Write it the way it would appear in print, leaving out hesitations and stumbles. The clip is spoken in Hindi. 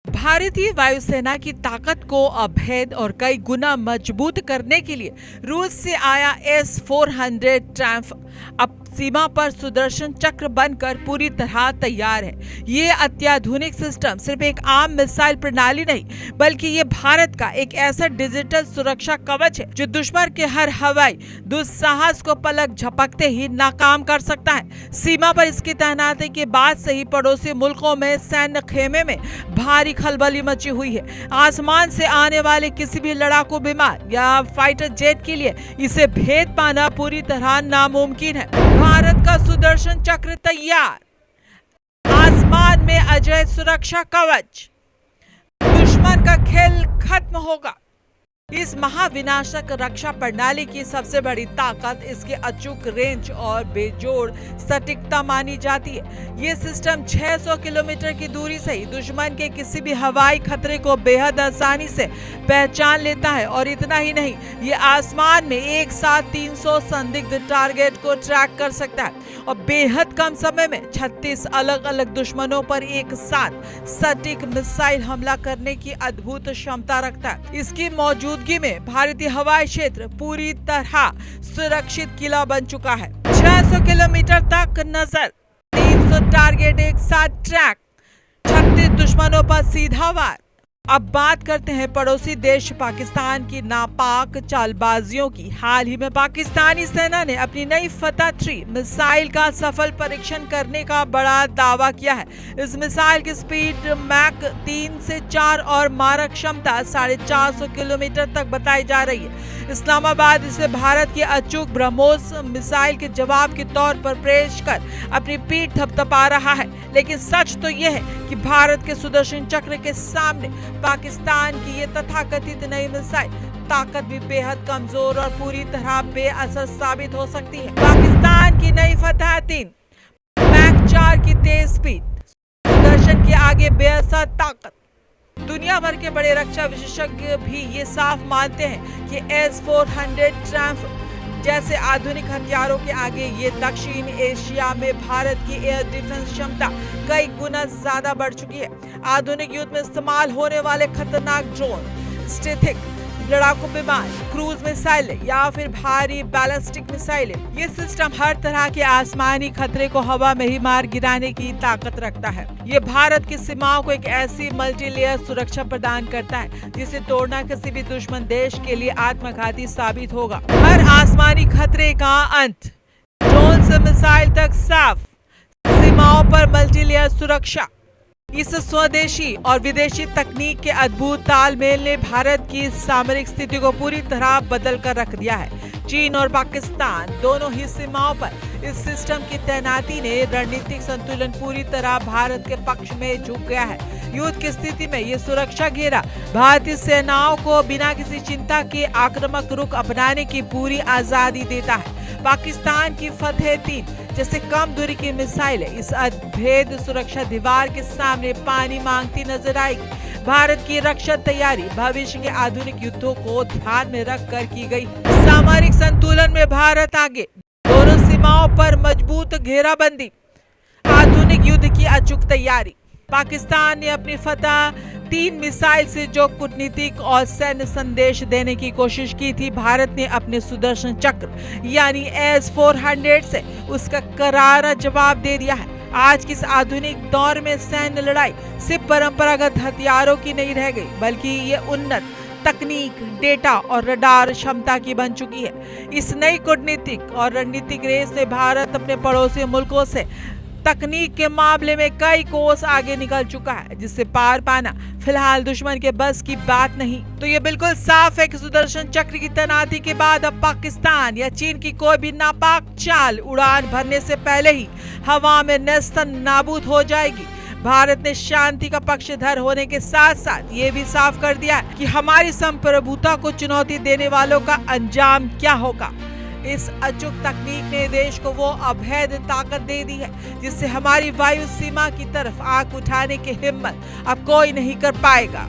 भारतीय वायुसेना की ताकत को अभेद और कई गुना मजबूत करने के लिए रूस से आया S-400 ट्रैम्फ अब सीमा पर सुदर्शन चक्र बनकर पूरी तरह तैयार है। ये अत्याधुनिक सिस्टम सिर्फ एक आम मिसाइल प्रणाली नहीं, बल्कि ये भारत का एक ऐसा डिजिटल सुरक्षा कवच है जो दुश्मन के हर हवाई दुस्साहस को पलक झपकते ही नाकाम कर सकता है। सीमा पर इसकी तैनाती के बाद से ही पड़ोसी मुल्कों में सैन्य खेमे में भारी खलबली मची हुई है। आसमान से आने वाले किसी भी लड़ाकू विमान या फाइटर जेट के लिए इसे भेद पाना पूरी तरह नामुमकिन है। भारत का सुदर्शन चक्र तैयार, आसमान में अजय सुरक्षा कवच, दुश्मन का खेल खत्म होगा। इस महाविनाशक रक्षा प्रणाली की सबसे बड़ी ताकत इसकी अचूक रेंज और बेजोड़ सटीकता मानी जाती है। ये सिस्टम 600 किलोमीटर की दूरी से ही दुश्मन के किसी भी हवाई खतरे को बेहद आसानी से पहचान लेता है और इतना ही नहीं, ये आसमान में एक साथ 300 संदिग्ध टारगेट को ट्रैक कर सकता है और बेहद कम समय में 36 अलग अलग दुश्मनों पर एक साथ सटीक मिसाइल हमला करने की अद्भुत क्षमता रखता है। इसकी मौजूदगी में भारतीय हवाई क्षेत्र पूरी तरह सुरक्षित किला बन चुका है। 600 किलोमीटर तक नजर, 300 टारगेट एक साथ ट्रैक, 36 दुश्मनों पर सीधा वार। अब बात करते हैं पड़ोसी देश पाकिस्तान की नापाक चालबाजियों की। हाल ही में पाकिस्तानी सेना ने अपनी नई फतह 3 मिसाइल का सफल परीक्षण करने का बड़ा दावा किया है। इस मिसाइल की स्पीड मैक 3 से 4 और मारक क्षमता 450 किलोमीटर तक बताई जा रही है। इस्लामाबाद इसे भारत की अचूक ब्रह्मोस मिसाइल के जवाब के तौर पर पेश कर अपनी पीठ थपथपा रहा है, लेकिन सच तो यह है कि भारत के सुदर्शन चक्र के सामने पाकिस्तान की ये तथाकथित नई मिसाइल ताकत भी बेहद कमजोर और पूरी तरह बेअसर साबित हो सकती है। पाकिस्तान की नई फतह 3 मैक 4 की तेज स्पीड, सुदर्शन के आगे बेअसर ताकत। दुनिया भर के बड़े रक्षा विशेषज्ञ भी ये साफ मानते हैं कि S-400 ट्रैम्फ जैसे आधुनिक हथियारों के आगे ये दक्षिण एशिया में भारत की एयर डिफेंस क्षमता कई गुना ज्यादा बढ़ चुकी है। आधुनिक युद्ध में इस्तेमाल होने वाले खतरनाक ड्रोन, स्टेथिक लड़ाकू विमान, क्रूज मिसाइलें या फिर भारी बैलिस्टिक मिसाइलें, ये सिस्टम हर तरह के आसमानी खतरे को हवा में ही मार गिराने की ताकत रखता है। ये भारत की सीमाओं को एक ऐसी मल्टीलेयर सुरक्षा प्रदान करता है जिसे तोड़ना किसी भी दुश्मन देश के लिए आत्मघाती साबित होगा। हर आसमानी खतरे का अंत, ड्रोन से मिसाइल तक साफ, सीमाओं पर मल्टीलेयर सुरक्षा। इस स्वदेशी और विदेशी तकनीक के अद्भुत तालमेल ने भारत की सामरिक स्थिति को पूरी तरह बदल कर रख दिया है। चीन और पाकिस्तान दोनों ही सीमाओं पर इस सिस्टम की तैनाती ने रणनीतिक संतुलन पूरी तरह भारत के पक्ष में झुक गया है। युद्ध की स्थिति में ये सुरक्षा घेरा भारतीय सेनाओं को बिना किसी चिंता के आक्रामक रुख अपनाने की पूरी आजादी देता है। पाकिस्तान की फतह 3 जैसे कम दूरी की मिसाइल इस अभेद सुरक्षा दीवार के सामने पानी मांगती नजर आएगी। भारत की रक्षा तैयारी भविष्य के आधुनिक युद्धों को ध्यान में रखकर की गई। सामरिक संतुलन में भारत आगे, दोनों सीमाओं पर मजबूत घेराबंदी, आधुनिक युद्ध की अचूक तैयारी। पाकिस्तान ने अपनी फतह 3 मिसाइल से जो कूटनीतिक और सैन्य संदेश देने की कोशिश की थी, भारत ने अपने सुदर्शन चक्र यानी S-400 से उसका करारा जवाब दे दिया है। आज के इस आधुनिक दौर में सैन्य लड़ाई सिर्फ परंपरागत हथियारों की नहीं रह गई, बल्कि ये उन्नत तकनीक, डेटा और रडार क्षमता की बन चुकी है। इस नई कूटनीतिक और रणनीतिक रेस से भारत अपने पड़ोसी मुल्कों से तकनीक के मामले में कई कोस आगे निकल चुका है, जिससे पार पाना फिलहाल दुश्मन के बस की बात नहीं। तो ये बिल्कुल साफ है कि सुदर्शन चक्र की तैनाती के बाद अब पाकिस्तान या चीन की कोई भी नापाक चाल उड़ान भरने से पहले ही हवा में नेस्तन नाबूद हो जाएगी। भारत ने शांति का पक्षधर होने के साथ साथ ये भी साफ कर दिया कि हमारी संप्रभुता को चुनौती देने वालों का अंजाम क्या होगा। इस अचूक तकनीक ने देश को वो अभेद ताकत दे दी है जिससे हमारी वायु सीमा की तरफ आंख उठाने की हिम्मत अब कोई नहीं कर पाएगा।